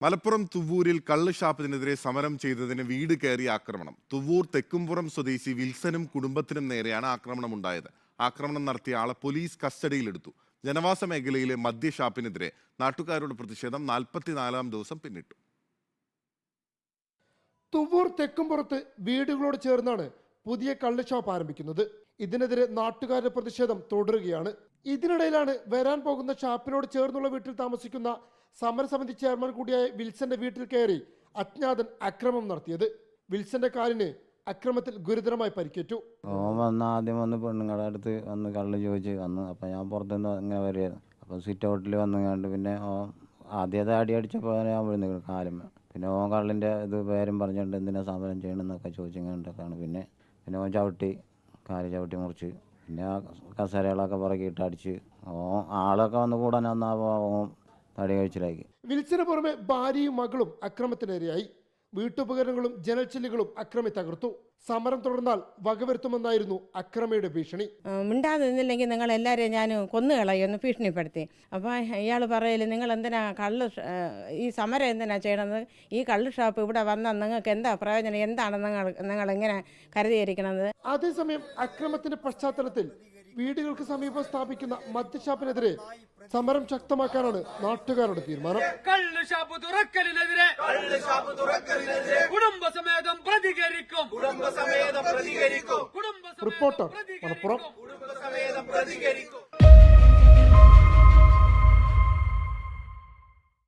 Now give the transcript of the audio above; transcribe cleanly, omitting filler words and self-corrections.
മലപ്പുറം തുവ്വൂരിൽ കള്ള് ഷാപ്പിനെതിരെ സമരം ചെയ്തതിന് വീട് കയറി ആക്രമണം. തുവ്വൂർ തെക്കുംപുറം സ്വദേശി വിൽസനും കുടുംബത്തിനും നേരെയാണ് ആക്രമണമുണ്ടായത്. ആക്രമണം നടത്തിയ ആളെ പോലീസ് കസ്റ്റഡിയിലെടുത്തു. ജനവാസ മേഖലയിലെ മദ്യ ഷാപ്പിനെതിരെ നാട്ടുകാരുടെ പ്രതിഷേധം 44-ാം ദിവസം പിന്നിട്ടു. തുവ്വൂർ തെക്കുംപുറത്ത് വീടുകളോട് ചേർന്നാണ് പുതിയ കള്ള് ഷോപ്പ് ആരംഭിക്കുന്നത്. ഇതിനെതിരെ നാട്ടുകാരുടെ പ്രതിഷേധം തുടരുകയാണ്. ഇതിനിടയിലാണ് വരാൻ പോകുന്ന ഷാപ്പിനോട് ചേർന്നുള്ള വീട്ടിൽ താമസിക്കുന്ന സമരസമിതി ചെയർമാൻ കൂടിയായ വിൽസന്റെ വീട്ടിൽ കയറി അജ്ഞാതൻ അക്രമം നടത്തിയത്. വിൽസന്റെ കാലിന് അക്രമത്തിൽ ഗുരുതരമായി പരിക്കേറ്റു. ആദ്യം വന്ന് പെണ്ണുങ്ങളുടെ അടുത്ത് വന്ന് കള്ള് ചോദിച്ച് വന്നു. അപ്പം ഞാൻ പുറത്തുനിന്ന് ഇങ്ങനെ വരികയായിരുന്നു. അപ്പം സിറ്റ് ഔട്ടിൽ വന്നു കണ്ട് പിന്നെ ആദ്യത്തെ അടി അടിച്ചപ്പോൾ ഞാൻ വിഴുന്നു കാലും. പിന്നെ കള്ളിൻ്റെ ഇത് പേരും പറഞ്ഞുകൊണ്ട് എന്തിനാ സമരം ചെയ്യണമെന്നൊക്കെ ചോദിച്ചിങ്ങോട്ടൊക്കെയാണ്. പിന്നെ ഓൻ ചവിട്ടി കാല് ചവിട്ടി മുറിച്ച് പിന്നെ കസേരകളൊക്കെ പുറകിട്ട് അടിച്ച് ആളൊക്കെ വന്ന് കൂടാൻ വന്നാൽ തടി കഴിച്ചിലാക്കി. വിൽസന് പുറമെ ഭാര്യയും മകളും അക്രമത്തിനിരയായി. വീട്ടുപകരണങ്ങളും ജനൽച്ചില്ലുകളും അക്രമി തകർത്തു. സമരം തുടർന്നാൽ വകവരുത്തുമെന്നായിരുന്നു അക്രമിയുടെ ഭീഷണി. മിണ്ടാതെ നിന്നില്ലെങ്കിൽ നിങ്ങൾ എല്ലാവരെയും ഞാൻ കൊന്നുകളയുമെന്ന് ഭീഷണിപ്പെടുത്തി. അപ്പോൾ ഇയാൾ പറയല് നിങ്ങൾ എന്തിനാ കള്ള് ഈ സമരം എന്തിനാ ചെയ്യണത്? ഈ കള്ള് ഷാപ്പ് ഇവിടെ വന്നാൽ നിങ്ങൾക്ക് എന്താ പ്രയോജനം? എന്താണ് നിങ്ങൾ എങ്ങനെ കരുതിയിരിക്കണത്? അതേസമയം അക്രമത്തിന്റെ പശ്ചാത്തലത്തിൽ വീടുകൾക്ക് സമീപം സ്ഥാപിക്കുന്ന മദ്യഷാപ്പിനെതിരെ സമരം ശക്തമാക്കാനാണ് നാട്ടുകാരുടെ തീരുമാനം. കള്ളുഷാപ്പ് തുറക്കലിനെതിരെ കുടുംബസമേതം പ്രതികരിക്കും. റിപ്പോർട്ടർ മലപ്പുറം.